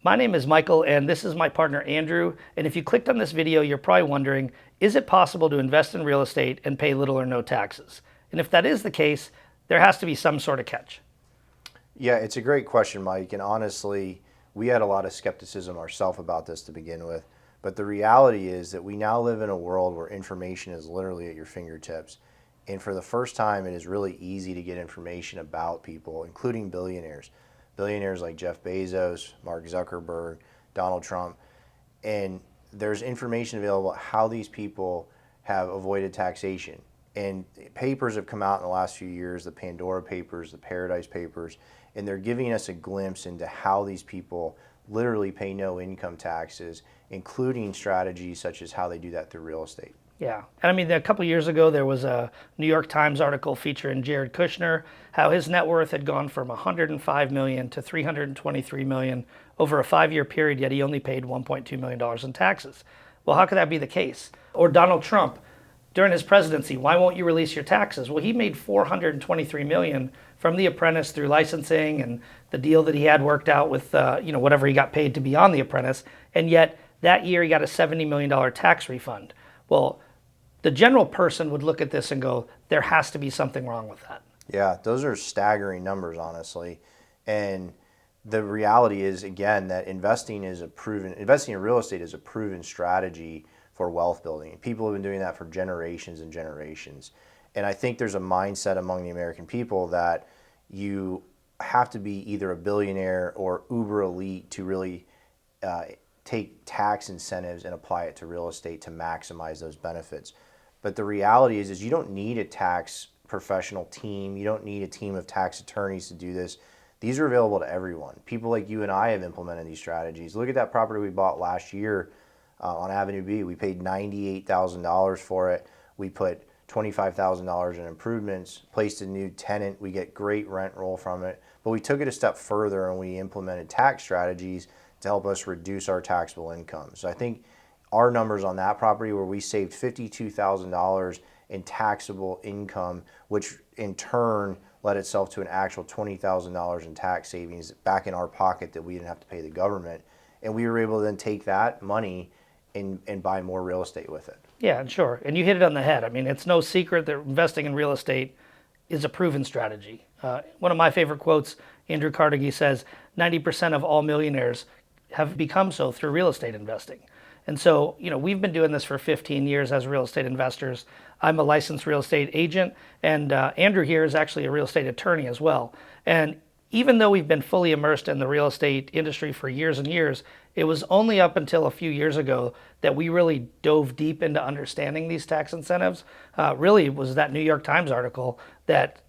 My name is Michael, and this is my partner Andrew. And if you clicked on this video, you're probably wondering, is it possible to invest in real estate and pay little or no taxes? And if that is the case, there has to be some sort of catch. Yeah, it's a great question, Mike. And honestly, we had a lot of skepticism ourselves about this to begin with. But the reality is that we now live in a world where information is literally at your fingertips. And for the first time, it is really easy to get information about people, including billionaires. Billionaires like Jeff Bezos, Mark Zuckerberg, Donald Trump. And there's information available how these people have avoided taxation. And papers have come out in the last few years, the Pandora Papers, the Paradise Papers, and they're giving us a glimpse into how these people literally pay no income taxes, including strategies such as how they do that through real estate. Yeah. And I mean, a couple of years ago, there was a New York Times article featuring Jared Kushner, how his net worth had gone from 105 million to 323 million over a 5-year period, yet he only paid $1.2 million in taxes. Well, how could that be the case? Or Donald Trump, during his presidency, why won't you release your taxes? Well, he made 423 million from The Apprentice through licensing and the deal that he had worked out with, whatever he got paid to be on The Apprentice. And yet that year he got a $70 million tax refund. Well, the general person would look at this and go, there has to be something wrong with that. Yeah, those are staggering numbers, honestly. And the reality is, again, that investing in real estate is a proven strategy for wealth building. People have been doing that for generations and generations. And I think there's a mindset among the American people that you have to be either a billionaire or uber elite to really take tax incentives and apply it to real estate to maximize those benefits. But the reality is you don't need a tax professional team. You don't need a team of tax attorneys to do this. These are available to everyone. People like you and I have implemented these strategies. Look at that property we bought last year on Avenue B. We paid $98,000 for it. We put $25,000 in improvements, placed a new tenant. We get great rent roll from it. But we took it a step further and we implemented tax strategies to help us reduce our taxable income. So I think our numbers on that property where we saved $52,000 in taxable income, which in turn led itself to an actual $20,000 in tax savings back in our pocket that we didn't have to pay the government. And we were able to then take that money and buy more real estate with it. Yeah, sure. And you hit it on the head. I mean, it's no secret that investing in real estate is a proven strategy. One of my favorite quotes, Andrew Carnegie says, 90% of all millionaires have become so through real estate investing. And so, we've been doing this for 15 years as real estate investors. I'm a licensed real estate agent, and Andrew here is actually a real estate attorney as well. And even though we've been fully immersed in the real estate industry for years and years, it was only up until a few years ago that we really dove deep into understanding these tax incentives. Really, it was that New York Times article that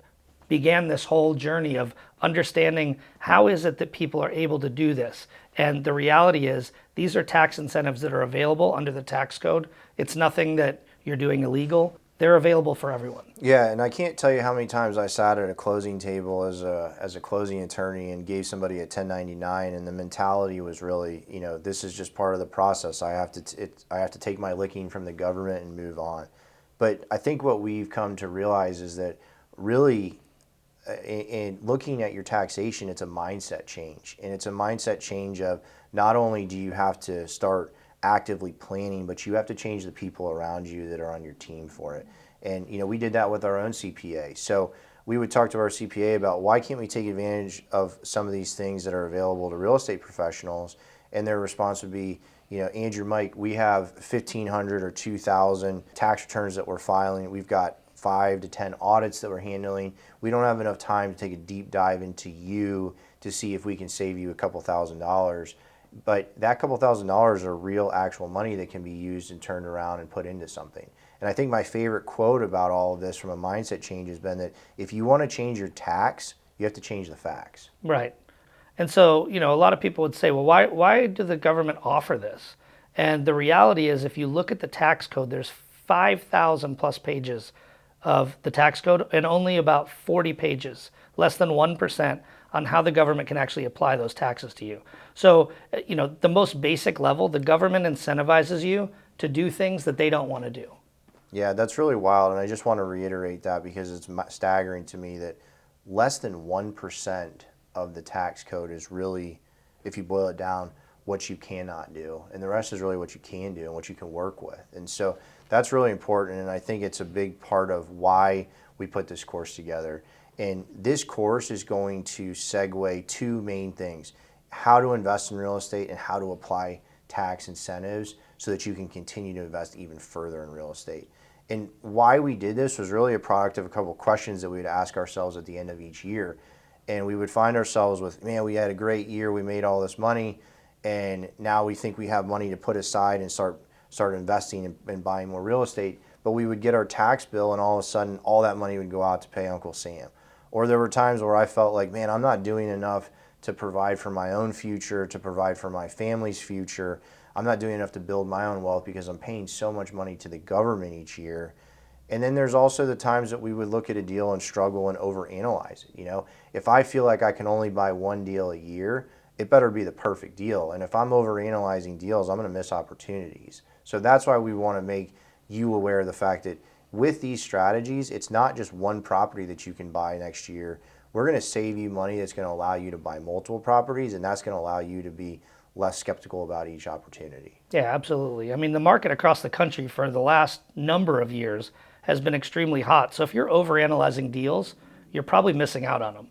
began this whole journey of understanding how is it that people are able to do this. And the reality is these are tax incentives that are available under the tax code. It's nothing that you're doing illegal. They're available for everyone. Yeah, and I can't tell you how many times I sat at a closing table as a closing attorney and gave somebody a 1099, and the mentality was really, this is just part of the process. I have to take my licking from the government and move on. But I think what we've come to realize is that really, in looking at your taxation, it's a mindset change, and it's a mindset change of not only do you have to start actively planning, but you have to change the people around you that are on your team for it. And we did that with our own CPA. So we would talk to our CPA about why can't we take advantage of some of these things that are available to real estate professionals, and their response would be, Andrew, Mike, we have 1,500 or 2,000 tax returns that we're filing. We've got 5 to 10 audits that we're handling. We don't have enough time to take a deep dive into you to see if we can save you a couple $1,000s. But that couple $1,000s are real actual money that can be used and turned around and put into something. And I think my favorite quote about all of this from a mindset change has been that if you want to change your tax, you have to change the facts. Right. And so, a lot of people would say, well, why do the government offer this? And the reality is, if you look at the tax code, there's 5,000 plus pages of the tax code and only about 40 pages, less than 1%, on how the government can actually apply those taxes to you. So, the most basic level, the government incentivizes you to do things that they don't want to do. Yeah, that's really wild. And I just want to reiterate that because it's staggering to me that less than 1% of the tax code is really, if you boil it down, what you cannot do, and the rest is really what you can do and what you can work with. And so that's really important, and I think it's a big part of why we put this course together. And this course is going to segue two main things: how to invest in real estate and how to apply tax incentives so that you can continue to invest even further in real estate. And why we did this was really a product of a couple of questions that we would ask ourselves at the end of each year. And we would find ourselves with, man, we had a great year, we made all this money, and now we think we have money to put aside and start investing and buying more real estate. But we would get our tax bill, and all of a sudden, all that money would go out to pay Uncle Sam. Or there were times where I felt like, man, I'm not doing enough to provide for my own future, to provide for my family's future. I'm not doing enough to build my own wealth because I'm paying so much money to the government each year. And then there's also the times that we would look at a deal and struggle and overanalyze it. You know, if I feel like I can only buy one deal a year, it better be the perfect deal. And if I'm overanalyzing deals, I'm going to miss opportunities. So that's why we want to make you aware of the fact that with these strategies, it's not just one property that you can buy next year. We're going to save you money that's going to allow you to buy multiple properties, and that's going to allow you to be less skeptical about each opportunity. Yeah, absolutely. I mean, the market across the country for the last number of years has been extremely hot. So if you're overanalyzing deals, you're probably missing out on them.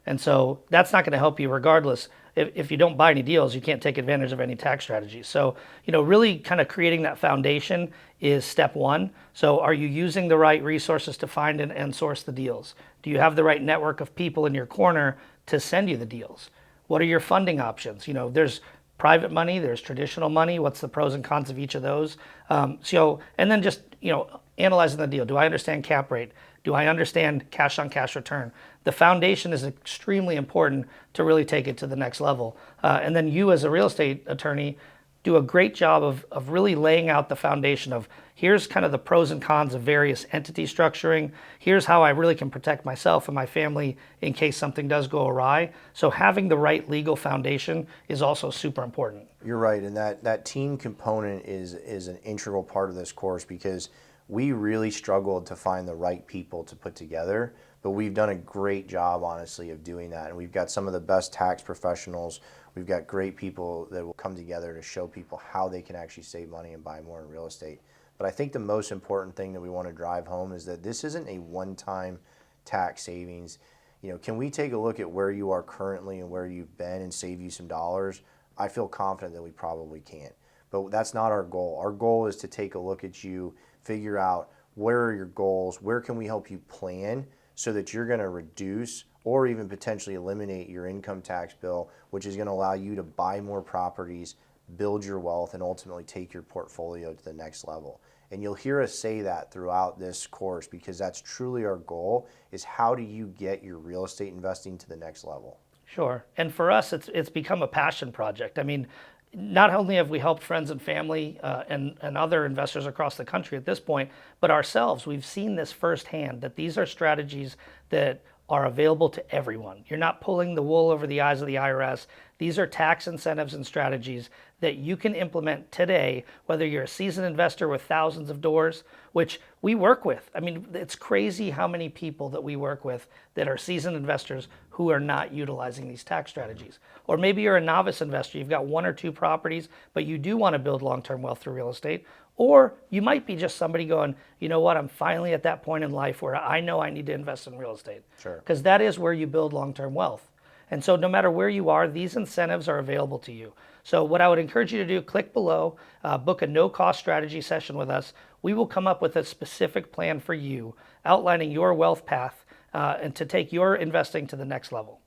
And so that's not going to help you regardless. If you don't buy any deals, you can't take advantage of any tax strategies. So, really kind of creating that foundation is step one. So are you using the right resources to find and source the deals? Do you have the right network of people in your corner to send you the deals? What are your funding options? There's private money, there's traditional money. What's the pros and cons of each of those? And then just, analyzing the deal. Do I understand cap rate? Do I understand cash on cash return? The foundation is extremely important to really take it to the next level. And then you as a real estate attorney do a great job of really laying out the foundation of here's kind of the pros and cons of various entity structuring. Here's how I really can protect myself and my family in case something does go awry. So having the right legal foundation is also super important. You're right, and that team component is an integral part of this course because we really struggled to find the right people to put together, but we've done a great job, honestly, of doing that. And we've got some of the best tax professionals. We've got great people that will come together to show people how they can actually save money and buy more in real estate. But I think the most important thing that we want to drive home is that this isn't a one-time tax savings. Can we take a look at where you are currently and where you've been and save you some dollars? I feel confident that we probably can't. But that's not our goal. Our goal is to take a look at you, figure out where are your goals, where can we help you plan so that you're going to reduce or even potentially eliminate your income tax bill, which is going to allow you to buy more properties, build your wealth, and ultimately take your portfolio to the next level. And you'll hear us say that throughout this course because that's truly our goal, is how do you get your real estate investing to the next level? Sure. And for us, it's become a passion project. I mean, not only have we helped friends and family and other investors across the country at this point, but ourselves, we've seen this firsthand, that these are strategies that are available to everyone. You're not pulling the wool over the eyes of the IRS. These are tax incentives and strategies that you can implement today, whether you're a seasoned investor with thousands of doors, which we work with. I mean, it's crazy how many people that we work with that are seasoned investors who are not utilizing these tax strategies. Or maybe you're a novice investor, you've got one or two properties, but you do want to build long-term wealth through real estate. Or you might be just somebody going, you know what, I'm finally at that point in life where I know I need to invest in real estate. Sure. Because that is where you build long-term wealth. And so no matter where you are, these incentives are available to you. So what I would encourage you to do, click below, book a no-cost strategy session with us. We will come up with a specific plan for you, outlining your wealth path and to take your investing to the next level.